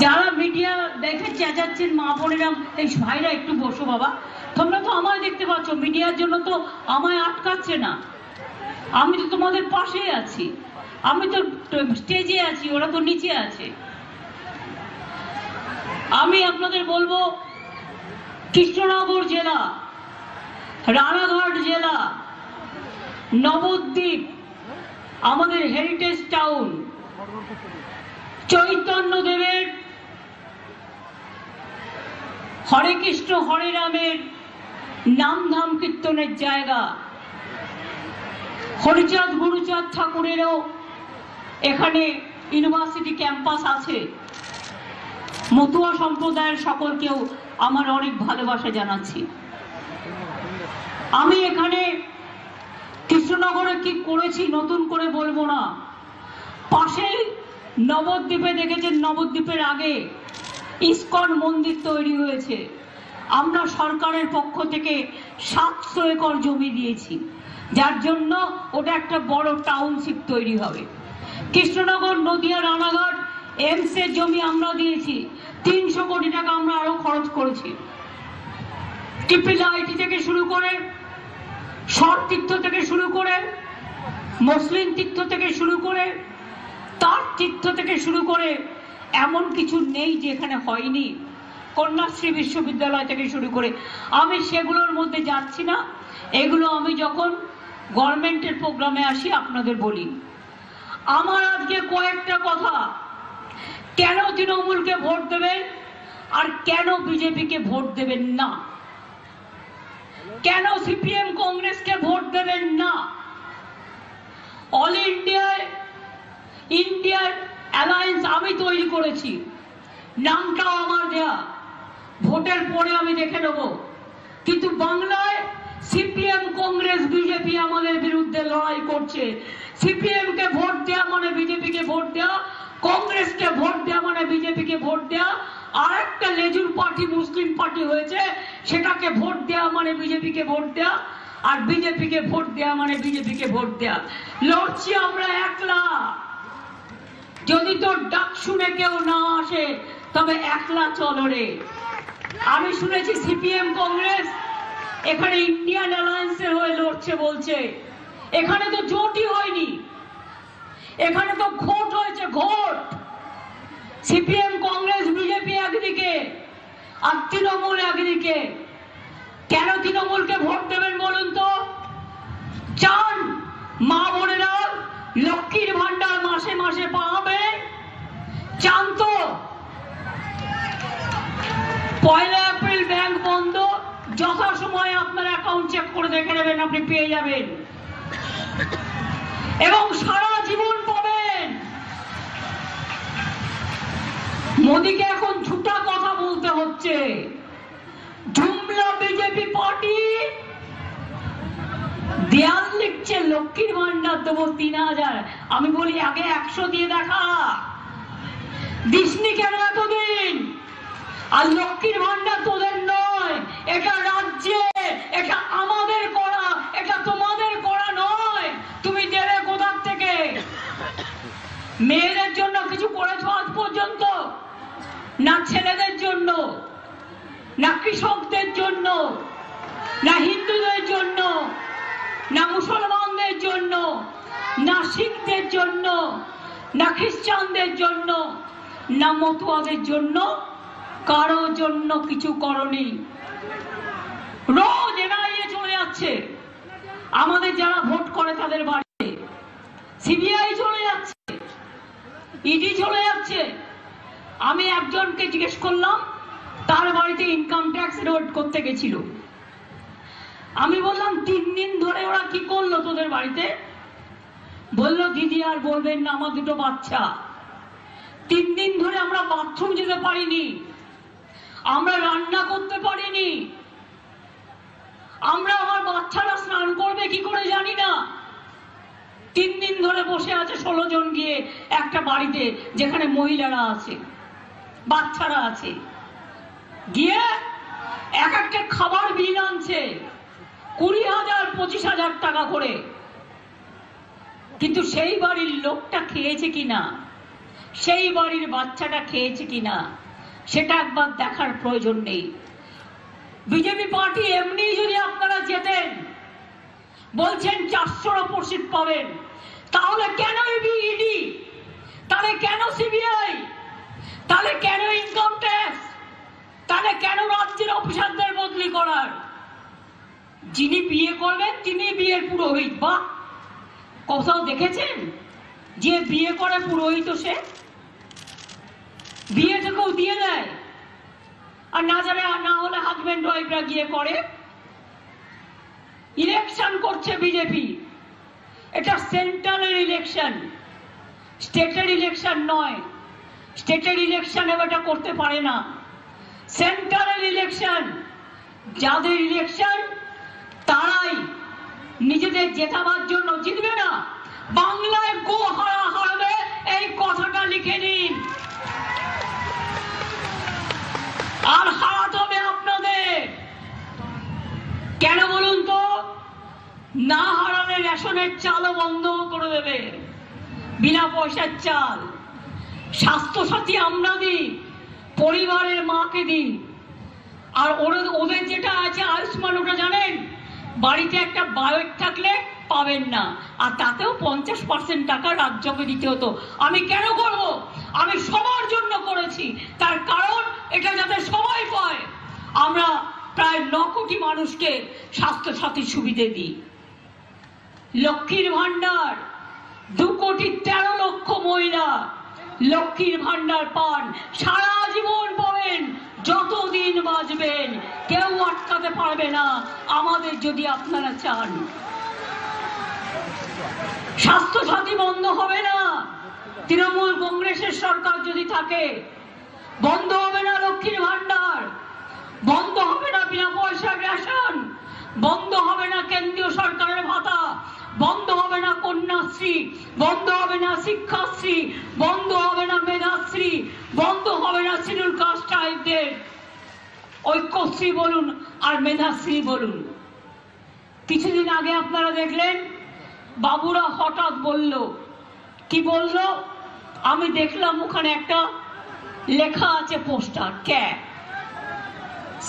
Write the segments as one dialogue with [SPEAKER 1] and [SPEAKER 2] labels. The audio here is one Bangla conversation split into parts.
[SPEAKER 1] যারা মিডিয়া দেখে চেঁচাচ্ছেন মা বোনেরা, এই ভাইরা একটু বসো বাবা, তোমরা তো আমায় দেখতে পাচ্ছ, মিডিয়ার জন্য তো আমায় আটকাচ্ছে না, আমি তো তোমাদের পাশেই আছি, আমি তো স্টেজে আছি, ওরা তো নিচে আছে। আমি আপনাদের বলবো, কৃষ্ণনগর জেলা, রানাঘাট জেলা, নবদ্বীপ আমাদের হেরিটেজ টাউন, চৈতন্যদেবের হরে কৃষ্ণ হরে রামের নাম ধাম কীর্তনের জায়গা, হরিচাঁদ গুরুচাঁদ ঠাকুরেরও এখানে ইউনিভার্সিটি ক্যাম্পাস আছে। মতুয়া সম্প্রদায়ের সকলকেও আমার অনেক ভালোবাসা জানাচ্ছি। আমি এখানে কৃষ্ণনগরে কি করেছি নতুন করে বলবো না, পাশেই নবদ্বীপে দেখেছেন, নবদ্বীপের আগে ইস্কন মন্দির তৈরি হয়েছে। আমরা সরকারের পক্ষ থেকে 700 একর জমি দিয়েছি, যার জন্য ওটা একটা বড় টাউনশিপ তৈরি হবে। কৃষ্ণনগর, নদিয়া, রানাঘাট এমস এর জমি আমরা দিয়েছি, 300 কোটি টাকা আমরা আরো খরচ করেছি। ট্রিপল আইটি থেকে শুরু করে, শর্ট তীর্থ থেকে শুরু করে, মুসলিম তীর্থ থেকে শুরু করে, তার তীর্থ থেকে শুরু করে, এমন কিছু নেই যেখানে হয়নি। কন্যাশ্রী বিশ্ববিদ্যালয় থেকে শুরু করে, আমি সেগুলোর মধ্যে যাচ্ছি না, এগুলো আমি যখন গভর্নমেন্টের প্রোগ্রামে আসি আপনাদের বলি। আমার আজকে কয়েকটা কথা, কেন তৃণমূলকে ভোট দেবেন আর কেন বিজেপিকে ভোট দেবেন না, কেন সিপিএম কংগ্রেসকে ভোট দেবেন না। অল ইন্ডিয়ার অ্যালায়েন্স আমি তৈরি করেছি, নামটাও আমার দেয়া, ভোটের পরে আমি দেখে নেব। কিন্তু বাংলায় সিপিএম কংগ্রেস বিজেপি আমাদের বিরুদ্ধে লড়াই করছে। সিপিএম কে ভোট দেওয়া মানে বিজেপিকে ভোট দেওয়া, কংগ্রেসকে ভোট দেওয়া মানে বিজেপিকে ভোট দেওয়া, আর একটা লেজুর পার্টি মুসলিম পার্টি হয়েছে, সেটাকে ভোট দেওয়া মানে বিজেপিকে ভোট দেওয়া, আর বিজেপিকে ভোট দেওয়া মানে বিজেপিকে ভোট দেওয়া। লড়ছি আমরা একলা, যদি তোর ডাক শুনে কেউ না আসে তবে একলা চলো রে। আমি শুনেছি সিপিএম কংগ্রেস এখানে ইন্ডিয়ান অ্যালায়েন্সের হয়ে লড়ছে বলছে, এখানে তো জোটই হয়নি, এখানে তো ভোট হয়েছে, ভোট। সিপিএম কংগ্রেস বিজেপি একদিকে আর তৃণমূল একদিকে। কেন তৃণমূলকে ভোট দেবেন বলুন তো? চান মা বোনেরা লক্ষ্মীর ভান্ডার মাসে মাসে পাবেন? চান তো? 1 এপ্রিল ব্যাংক বন্ধ, যথাসময়ে আপনার অ্যাকাউন্ট চেক করে দেখে নেবেন, আপনি পেয়ে যাবেন এবং সারা জীবন পাবেন। মোদিকে এখন ঝুটা কথা বলতে হচ্ছে। জুমলা বিজেপি পার্টি দেয়াল লিখছে লক্ষ্মীর ভান্ডার দেবো 3000, আমি বলি আগে 100 দিয়ে দেখা, দিসনি কেন এতদিন? আর লক্ষ্মীর ভান্ডার তোদের নয়, এটা রাজ্যে, এটা আমাদের করা, এটা তোমাদের করা নয়। তুমি দেবে কোথার থেকে? মেয়েদের জন্য কিছু করেছো আজ পর্যন্ত? না ছেলেদের জন্য, না কৃষকদের জন্য, না হিন্দুদের জন্য, না মুসলমানদের জন্য, না শিখদের জন্য, না খ্রিস্টানদের জন্য, না মতুয়াদের জন্য, কারো জন্য কিছু করনি। রোজ এনআইএ চলে যাচ্ছে আমাদের যারা ভোট করে তাদের বাড়িতে, সিবিআই চলে যাচ্ছে, ইডি চলে যাচ্ছে। আমি একজনকে জিজ্ঞেস করলাম, তার বাড়িতে ইনকাম ট্যাক্স রেড করতে গেছিল। আমি বললাম 3 দিন ধরে ওরা কি করলো তোদের বাড়িতে? বলল দিদি আর বলবেন না, আমার 2টো বাচ্চা, 3 দিন ধরে আমরা বাথরুম যেতে পারিনি, আমরা রান্না করতে পারিনি, আমরা আমার বাচ্চারা স্নান করবে কি করে জানি না। 3 দিন ধরে বসে আছে 16 জন গিয়ে একটা বাড়িতে যেখানে মহিলারা আছে, বাচ্চারা আছে, গিয়ে এক একটা খাবার বিল আনছে 20,000 25,000 টাকা করে। কিন্তু সেই বাড়ির লোকটা খেয়েছে কিনা সেই বাড়ির বাচ্চাটা খেয়েছে কিনা সেটা একবার দেখার প্রয়োজন নেই। বিজেপি পার্টি এমনি যদি আপনারা যেতেন, বলছেন 400 ওপর সিট পাবেন, তাহলে কেন ইডি, তাহলে কেন সিবিআই, তাহলে কেন ইনকাম ট্যাক্স, তাহলে কেন রাজ্যের অফিসারদের বদলি করার? যিনি বিয়ে করবেন তিনি বিয়ের পুরোহিত। বা কোথাও দেখেছেন যে বিয়ে করে পুরোহিত সে বিয়েটাকেও দিয়ে দেয়? আর না যাবে, না হলে হাজবেন্ড ওয়াইফরা গিয়ে করে। ইলেকশন করছে বিজেপি, এটা সেন্ট্রালের ইলেকশন, স্টেটের ইলেকশন নয়। স্টেটের ইলেকশন এটা করতে পারে না, সেন্ট্রালের ইলেকশন। যাদের ইলেকশন তারাই নিজেদের জেতাবার জন্য জিতবে না। বাংলায় গো হারাবে, এই কথাটা লিখে নিন। আর হারাতে হবে আপনাদের। কেন বলুন তো? না হারালে রেশনের চালও বন্ধ করে দেবে, বিনা পয়সার চাল। স্বাস্থ্যসাথী আমরা দিই, পরিবারের মাকে দিই। আর ওদের যেটা আছে আয়ুষ্মান, ওটা জানেন, বাড়িতে একটা বায়োট থাকলে পাবেন না, আর তাতেও 50% টাকা রাজ্যকে দিতে হতো। আমি কেন করব? আমি সবার জন্য করেছি, তার কারণ এটা যাতে সবাই পায়। আমরা প্রায় 9 কোটি মানুষকে স্বাস্থ্যসাথী সুবিধে দিই। লক্ষ্মীর ভান্ডার 2 কোটি 13 লক্ষ মহিলা লক্ষ্মীর ভান্ডার পান, সারা জীবন পাবেন, যতদিন বাঁচবেন, কেউ আটকাতে পারবে না আমাদের, যদি আপনারা চান। স্বাস্থ্যসাথী বন্ধ হবে না, তৃণমূল কংগ্রেসের সরকার যদি থাকে। বন্ধ হবে না লক্ষ্মীর ভান্ডার, বন্ধ হবে না বিনা পয়সার রেশন, বন্ধ হবে না কেন্দ্রীয় সরকারের ভাতা, বন্ধ হবে না কন্যাশ্রী, বন্ধ হবে না শিক্ষাশ্রী, বন্ধ হবে না মেধাশ্রী, বন্ধ হবে না শিডিউল কাস্ট ট্রাইবদের ঐক্যশ্রী বলুন আর মেধাশ্রী বলুন। কিছুদিন আগে আপনারা দেখলেন বাবুরা হঠাৎ বলল, কি বলল? আমি দেখলাম ওখানে একটা লেখা আছে পোস্টার, ক্যাট,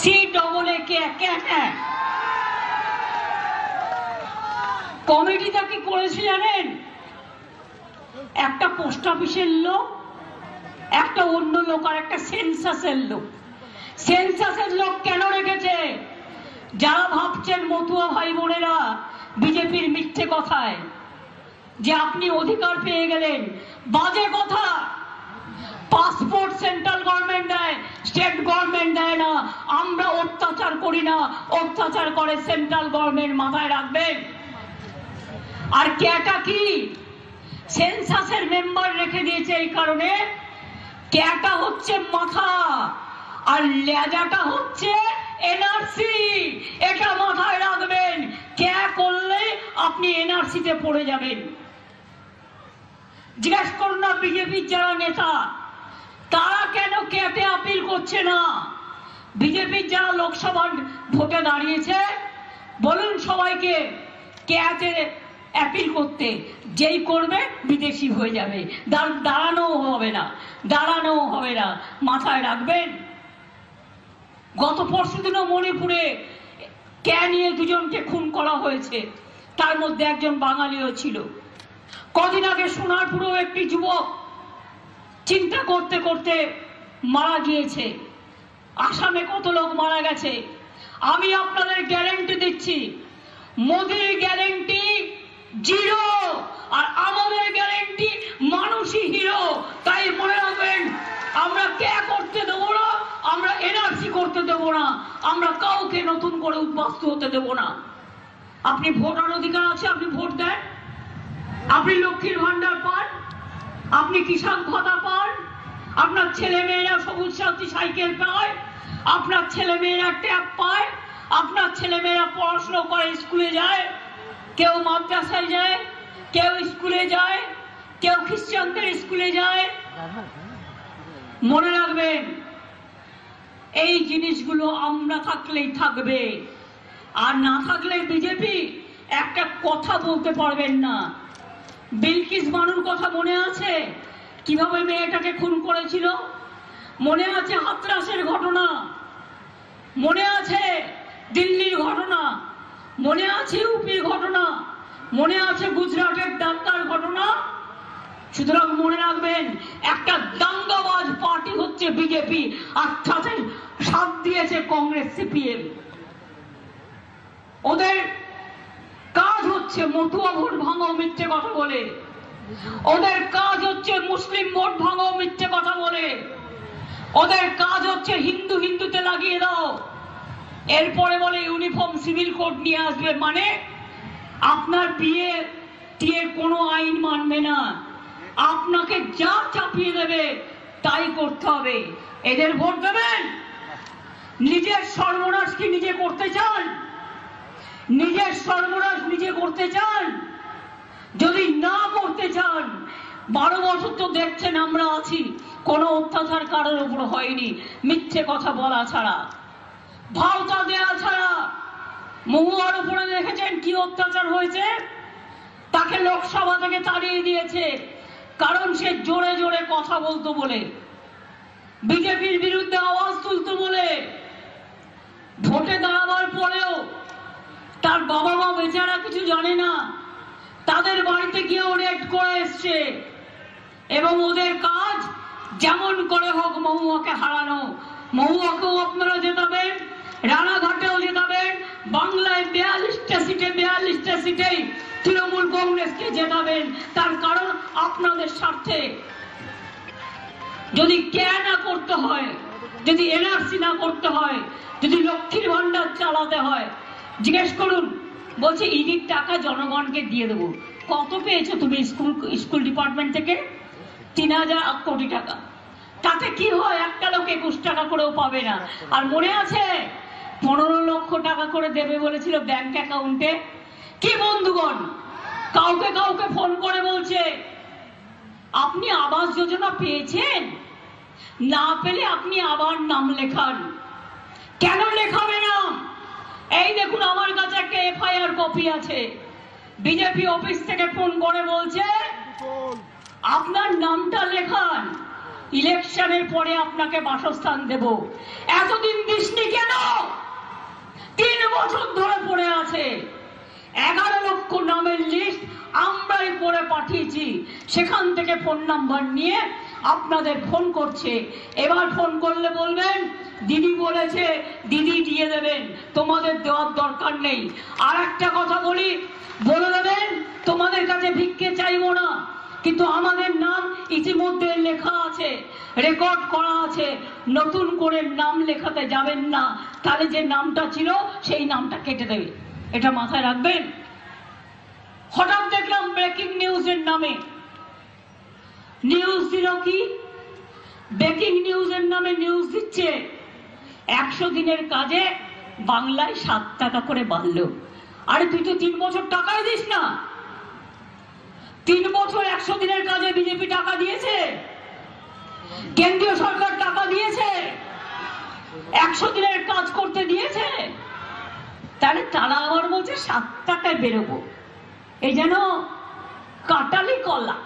[SPEAKER 1] CAA। কমিটিটা কি করেছে জানেন? একটা পোস্ট অফিসের লোক, একটা অন্য লোক, আর একটা সেন্সাসের লোক। সেন্সাসের লোক কেন রেখেছে? যারা ভাবছেন মতুয়া ভাই বোনেরা বিজেপির মিথ্যে কথায় যে আপনি অধিকার পেয়ে গেলেন, বাজে কথা। পাসপোর্ট সেন্ট্রাল গভর্নমেন্ট দেয়, স্টেট গভর্নমেন্ট দেয় না। আমরা অত্যাচার করি না, অত্যাচার করে সেন্ট্রাল গভর্নমেন্ট, মাথায় রাখবেন। আর ক্যাটা কি? সেন্সাসের মেম্বার রেখে দিয়েছে এই কারণে, ক্যাটা হচ্ছে মাথা আর লেজাটা হচ্ছে এনআরসি। এটা মাথায় রাখবেন, ক্যা করলে আপনি এনআরসিতে পড়ে যাবেন। জিজ্ঞেস করুন না বিজেপির যারা নেতা, তারা কেন ক্যাটে আপিল করছে না? বিজেপির যারা লোকসভার ভোটে দাঁড়িয়েছে, বলুন সবাইকে ক্যাটে অ্যাপিল করতে। যেই করবে বিদেশি হয়ে যাবে, দাঁড়ানো হবে না, দাঁড়ানো হবে না, মাথায় রাখবেন। গত পরশুদিনও মণিপুরে ক্যা নিয়ে 2 জনকে খুন করা হয়েছে, তার মধ্যে একজন বাঙালিও ছিল। কদিন আগে সোনারপুরেও একটি যুবক চিন্তা করতে করতে মারা গিয়েছে। আসামে কত লোক মারা গেছে। আমি আপনাদের গ্যারান্টি দিচ্ছি, মোদির গ্যারান্টি 0 আর আমাদের গ্যারান্টি মানুষই হিরো। তাই মনে রাখবেন, আমরা ক্যা করতে দেবো না, আমরা এনআরসি করতে দেবো না, আমরা কাউকে নতুন করে উদ্বাস্তু হতে দেবো না। আপনি ভোটার অধিকার আছে, আপনি ভোট দেন, আপনি লক্ষ্মীর ভান্ডার পান, আপনি কিষাণ ভাতা পান, আপনার ছেলে মেয়েরা সবুজ সাথী সাইকেল পায়, আপনার ছেলে মেয়েরা ট্যাব পায়, আপনার ছেলে মেয়েরা পড়াশোনা করে, স্কুলে যায়, কেউ মাদ্রাসায় যায়, কেউ স্কুলে যায়, কেউ খ্রিস্টানদের স্কুলে যায়। মনে রাখবেন, এই জিনিসগুলো আমরা থাকলেই থাকবে, আর না থাকলে বিজেপি একটা কথা বলতে পারবেন না। বিলকিস বানুর কথা মনে আছে? কিভাবে মেয়েটাকে খুন করেছিল মনে আছে, হাতরাসের ঘটনা মনে আছে, দিল্লির ঘটনা মনে আছে, ইউপির ঘটনা মনে আছে, গুজরাটের দাঙ্গার ঘটনা। সুতরাং মনে রাখবেন, একটা দাঙ্গাবাজ পার্টি হচ্ছে বিজেপি, আর তাতে সাথ দিয়েছে কংগ্রেস সিপিএম। ওদের কাজ হচ্ছে মতুয়া ভোট ভাঙাও মিথ্যে কথা বলে, ওদের কাজ হচ্ছে মুসলিম ভোট ভাঙাও মিথ্যে কথা বলে, ওদের কাজ হচ্ছে হিন্দু হিন্দুতে লাগিয়ে দাও। এরপরে বলে ইউনিফর্ম সিভিল কোড নিয়ে আসবে, মানে আপনার বিয়ে টিয়ে কোনো আইন মানবে না, আপনাকে যা চাপিয়ে দেবে তাই করতে হবে। এদের ভোট দেবেন? নিজের সর্বনাশ কি নিজে করতে চান? নিজের সর্বনাশ নিজে করতে চান? যদি না করতে চান, 12 বছর তো দেখছেন আমরা আছি, কোনো অত্যাচার কারোর উপর হয়নি, মিথ্যে কথা বলা ছাড়া, ভাওতা দেওয়া ছাড়া। মহুয়ার উপরে দেখেছেন কি অত্যাচার হয়েছে? তাকে লোকসভা থেকে তাড়িয়ে দিয়েছে, কারণ সে জোরে জোরে কথা বলতো বলে, বিজেপির বিরুদ্ধে আওয়াজ তুলতো বলে। ভোটে দাঁড়াবার পরেও তার বাবা মা বেচারা কিছু জানে না, তাদের বাড়িতে গিয়েও রেড করে এসছে। এবং ওদের কাজ যেমন করে হোক মহুয়াকে হারানো। মহুয়াকেও আপনারা জেতাবেন, রানাঘাটেও জেতাবেন, বাংলায় 42টা সিটেই তৃণমূল কংগ্রেসকে জেতাবেন। তার কারণ আপনাদের স্বার্থে। যদি কেয়ার না করতে হয়, যদি এনআরসি না করতে হয়, যদি লক্ষ্মীর ভান্ডার চালাতে হয়, জিজ্ঞেস করুন, বলছে ইডির টাকা জনগণকে দিয়ে দেবো। কত পেয়েছো তুমি স্কুল ডিপার্টমেন্ট থেকে? 3000 কোটি টাকা। তাতে কি হয়? একটা লোক 21 টাকা করেও পাবে না। আর মনে আছে 15 লক্ষ টাকা করে দেবে বলেছিল ব্যাংক অ্যাকাউন্টে। কি বন্ধুগণ, কাউকে কাউকে ফোন করে বলছে আপনি আবাস যোজনা পেয়েছেন, না পেলে আপনি আবার নাম লেখান। কেন লেখাবে নাম? এই দেখুন, আমার কাছে একটা এফআইআর কপি আছে। বিজেপি অফিস থেকে ফোন করে বলছে আপনার নামটা লেখান, ইলেকশনের পরে আপনাকে বাসস্থান দেব। এতদিন দিসনি কেন? 3 বছর ধরে পড়ে আছে। 11 লক্ষ নামের লিস্ট আমরাই করে পাঠিয়েছি, সেখান থেকে ফোন নাম্বার নিয়ে আপনাদের ফোন করছে। এবার ফোন করলে বলবেন দিদি বলেছে, দিদি দিয়ে দেবেন, তোমাদের দেওয়ার দরকার নেই। আর একটা কথা বলি, বলে দেবেন তোমাদের কাছে ভিক্ষে চাইবো না, কিন্তু আমাদের নাম ইতিমধ্যে লেখা আছে, রেকর্ড করা আছে, নতুন করে নাম লেখাতে যাবেন না, তাহলে যে নামটা ছিল সেই নামটা কেটে দেবে। এটা মাথায় রাখবেন। হঠাৎ দেখলাম ব্রেকিং নিউজের নামে নিউজ দিল কি, ব্রেকিং নিউজের নামে নিউজ দিচ্ছে 100 দিনের কাজে বাংলায় 7 টাকা করে বাড়লো। আরে তুই তো 3 বছর টাকাই দিস না। 3 বছর 100 দিনের কাজে বিজেপি টাকা দিয়েছে, কেন্দ্রীয় সরকার টাকা দিয়েছে, 100 দিনের কাজ করতে দিয়েছে। তাহলে তারা আবার বলছে 7 টাকায় বেরোবো। এই যেন কাটালি কলা,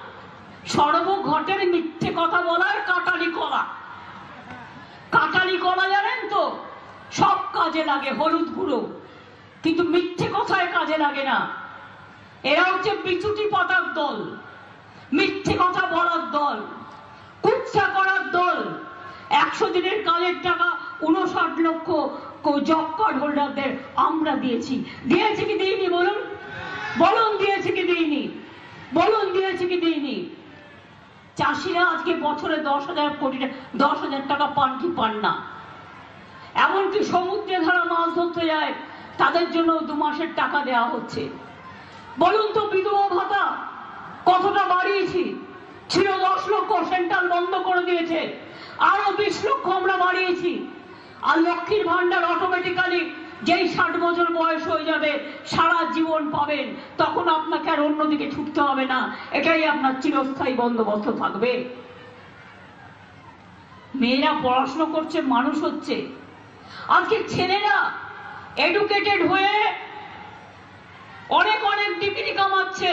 [SPEAKER 1] সর্বঘটের মিথ্যে কথা বলার কাটালি কলা। কাটালি কলা জানেন তো, সব কাজে লাগে, হলুদ গুঁড়ো, কিন্তু মিথ্যে কথায় কাজে লাগে না। এরা হচ্ছে বিচুটি পাতার দল, মিথ্যে কথা বলার দল, কুৎসা করার দল। 100 দিনের কাজের টাকা 59 লক্ষ জব কার্ড হোল্ডারদের আমরা দিয়েছি। দিয়েছি কি দিইনি বলুন? বলুন দিয়েছি কি দিইনি? বলুন দিয়েছি কি দিইনি? চাষিরা আজকে বছরে 10,000 টাকা পান কি পান না? এমনকি সমুদ্রে যারা মাছ ধরতে যায় তাদের জন্য 2 মাসের টাকা দেওয়া হচ্ছে। বলুন তো বিধবা ভাতা কতটা বাড়িয়েছি? ছিল 10 লক্ষ, সেন্ট্রাল বন্ধ করে দিয়েছে, আরো 20 লক্ষ আমরা বাড়িয়েছি। আর লক্ষ্মীর ভান্ডার অটোমেটিক্যালি যেই 60 বছর বয়স হয়ে যাবে সারা জীবন পাবেন, তখন আপনাকে আর অন্যদিকে ছুটতে হবে না। এটাই আপনার চিরস্থায়ী বন্দোবস্ত থাকবে। মেয়েরা পড়াশোনা করছে, মানুষ হচ্ছে। আজকে ছেলেরা এডুকেটেড হয়ে অনেক অনেক ডিগ্রি কামাচ্ছে,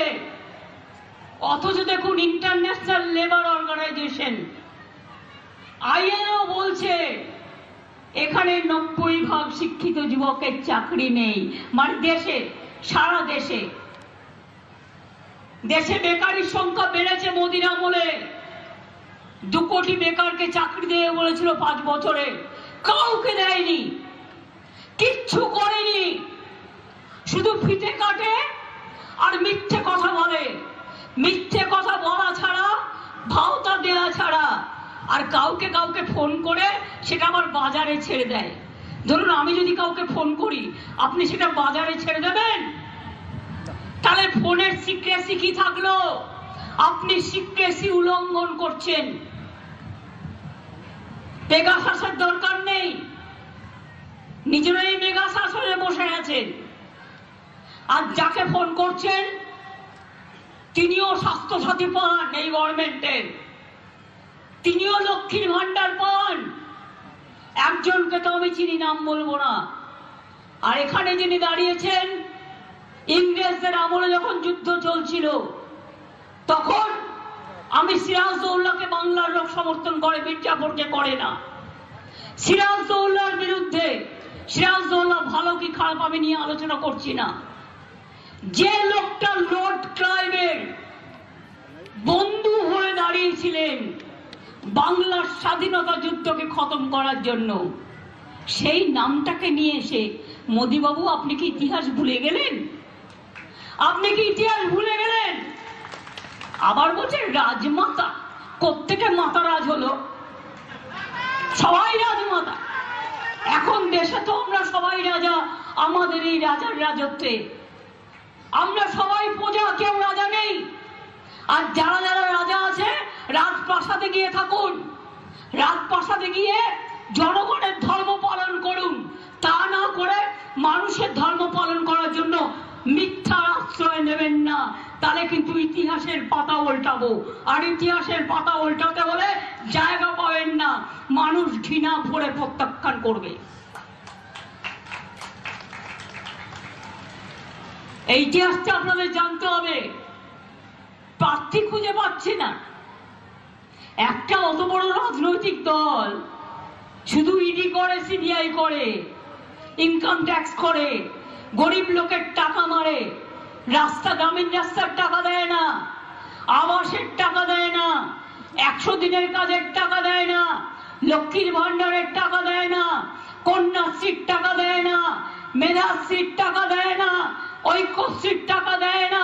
[SPEAKER 1] অথচ দেখুন ইন্টারন্যাশনাল লেবার অর্গানাইজেশন আইএলও বলছে এখানে 90% শিক্ষিত যুবকের চাকরি নেই। মানে দেশে, সারা দেশে বেকারির সংখ্যা বেড়েছে মোদির আমলে। 2 কোটি বেকারকে চাকরি দেবে বলেছিল 5 বছরে, কাউকে দেয়নি, কিচ্ছু করেনি, শুধু ফিতে কাটে আর মিথ্যে কথা বলে। মিথ্যে কথা বলা ছাড়া, ভাওতা দেওয়া ছাড়া, আর কাউকে কাউকে ফোন করে সেটা আবার বাজারে ছেড়ে দেয়। ধরুন আমি যদি কাউকে ফোন করি, আপনি সেটা বাজারে ছেড়ে দেবেন? তাহলে ফোনের সিক্রেসি কি থাকলো? আপনি সিক্রেসি উল্লঙ্ঘন করছেন। পেগাসাসের দরকার নেই, নিজেরাই মেগাসাসে বসে আছেন। আর যাকে ফোন করছেন তিনিও স্বাস্থ্যসাথী পান এই গভর্নমেন্টের, তিনিও লক্ষ্মীর ভান্ডার পান। একজনকে তো আমি চিনি, নাম বলবো না। আর এখানে যিনি দাঁড়িয়েছেন, ইংরেজদের আমলে যখন যুদ্ধ চলছিল তখন আমি সিরাজউদ্দৌলাকে বাংলার লোক সমর্থন করে, মির্জাফরকে করে না। সিরাজউদ্দৌলার বিরুদ্ধে, সিরাজউদ্দৌলা ভালো কি খারাপ আমি নিয়ে আলোচনা করছি না, যে লোকটা লর্ড ক্লাইভের বন্ধু হয়ে দাঁড়িয়েছিলেন বাংলার স্বাধীনতা যুদ্ধকে খতম করার জন্য, সেই নামটাকে নিয়ে এসে মোদিবাবু আপনি কি ইতিহাস ভুলে গেলেন? আপনি কি ইতিহাস ভুলে গেলেন? আবার বলছে রাজমাতা। কোত্থেকে মাতা রাজ হলো? সবাই রাজমাতা। এখন দেশে তো আমরা সবাই রাজা, আমাদের এই রাজার রাজত্বে আমরা সবাই প্রজা, কেউ রাজা নেই। আর যারা যারা রাজা আছে রাজপ্রাসাদে গিয়ে থাকুন, রাজপ্রাসাদে গিয়ে জনগণের ধর্ম পালন করুন। তা না করে মানুষের ধর্ম পালন করার জন্য মিথ্যা আশ্রয় নেবেন না, তাহলে কিন্তু ইতিহাসের পাতা উল্টাবো। আর ইতিহাসের পাতা উল্টাতে হলে জায়গা পাবেন না, মানুষ ঘৃণা ভরে প্রত্যাখ্যান করবে। এই ইতিহাসটা আপনাদের জানতে হবে। প্রার্থী খুঁজে পাচ্ছে না, একটা অত বড় রাজনৈতিক দল শুধু ইডি করে, সিবিআই করে, ইনকাম ট্যাক্স করে, গরিব লোকের টাকা মারে, রাস্তা, গ্রামীণ রাস্তার টাকা দেয় না, আবাসের টাকা দেয় না, 100 দিনের কাজের টাকা দেয় না, লক্ষ্মীর ভান্ডারের টাকা দেয় না, কন্যাশ্রীর টাকা দেয় না, মেধাশ্রীর টাকা দেয় না, ঐক্যশ্রীর টাকা দেয় না।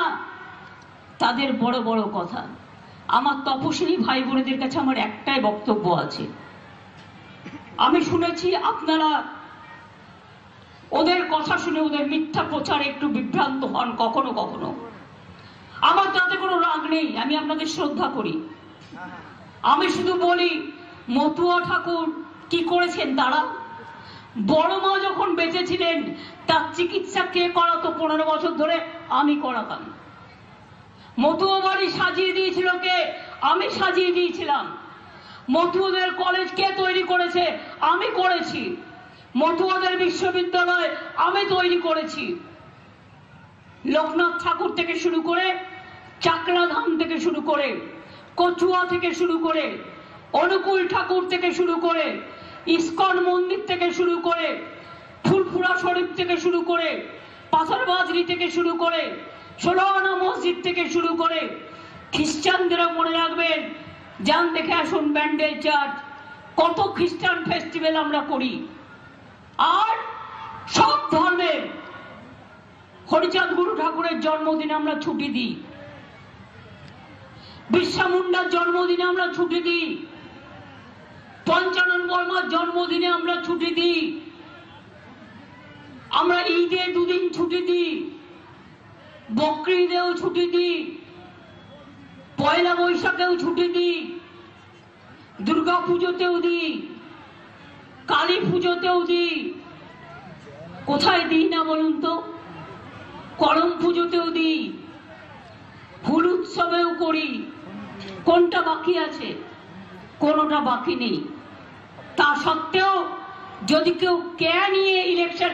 [SPEAKER 1] তাদের বড় বড় কথা। আমার তপশিলি ভাই বোনেদের কাছে আমার একটাই বক্তব্য আছে। আমি শুনেছি আপনারা ওদের কথা শুনে ওদের মিথ্যা প্রচারে একটু বিভ্রান্ত হন কখনো কখনো। আমার তাতে কোনো রাগ নেই, আমি আপনাদের শ্রদ্ধা করি। আমি শুধু বলি, মতুয়া ঠাকুর কি করেছেন তারা? বড় মা যখন বেঁচে ছিলেন তার চিকিৎসা কে করাতো 15 বছর ধরে? আমি করাতাম। মতুয়া বাড়ি সাজিয়ে দিয়েছিল কে? আমি সাজিয়ে দিয়েছিলাম। মতুয়াদের কলেজ কে তৈরি করেছে? আমি করেছি। মতুয়াদের বিশ্ববিদ্যালয় আমি তৈরি করেছি। লোকনাথ ঠাকুর থেকে শুরু করে, চাকরা ধাম থেকে শুরু করে, কচুয়া থেকে শুরু করে, অনুকূল ঠাকুর থেকে শুরু করে, ইস্কন মন্দির থেকে শুরু করে, ফুলফুরা শরীফ থেকে শুরু করে, পাথরবাজরি থেকে শুরু করে, 16 আনা মসজিদ থেকে শুরু করে, খ্রিস্টানদেরও মনে রাখবেন, যান দেখে আসুন ব্যান্ডেল চার্চ, কত খ্রিস্টান ফেস্টিভ্যাল আমরা করি। আর সব ধর্মের হরিচাঁদ গুরু ঠাকুরের জন্মদিনে আমরা ছুটি দিই, বিরসা মুন্ডার জন্মদিনে আমরা ছুটি দিই, পঞ্চানন বর্মার জন্মদিনে আমরা ছুটি দিই, আমরা ঈদে 2 দিন ছুটি দিই, বকরিদেও ছুটি দিই, পয়লা বৈশাখেও ছুটি দিই, দুর্গা পুজোতেও দিই, কালী পুজোতেও দিই। কোথায় দিই না বলুন তো? করম পুজোতেও দিই, ফুল উৎসবেও করি। কোনটা বাকি আছে? কোনোটা বাকি নেই। তা সত্ত্বেও যদি কেউ কে নিয়ে ইলেকশন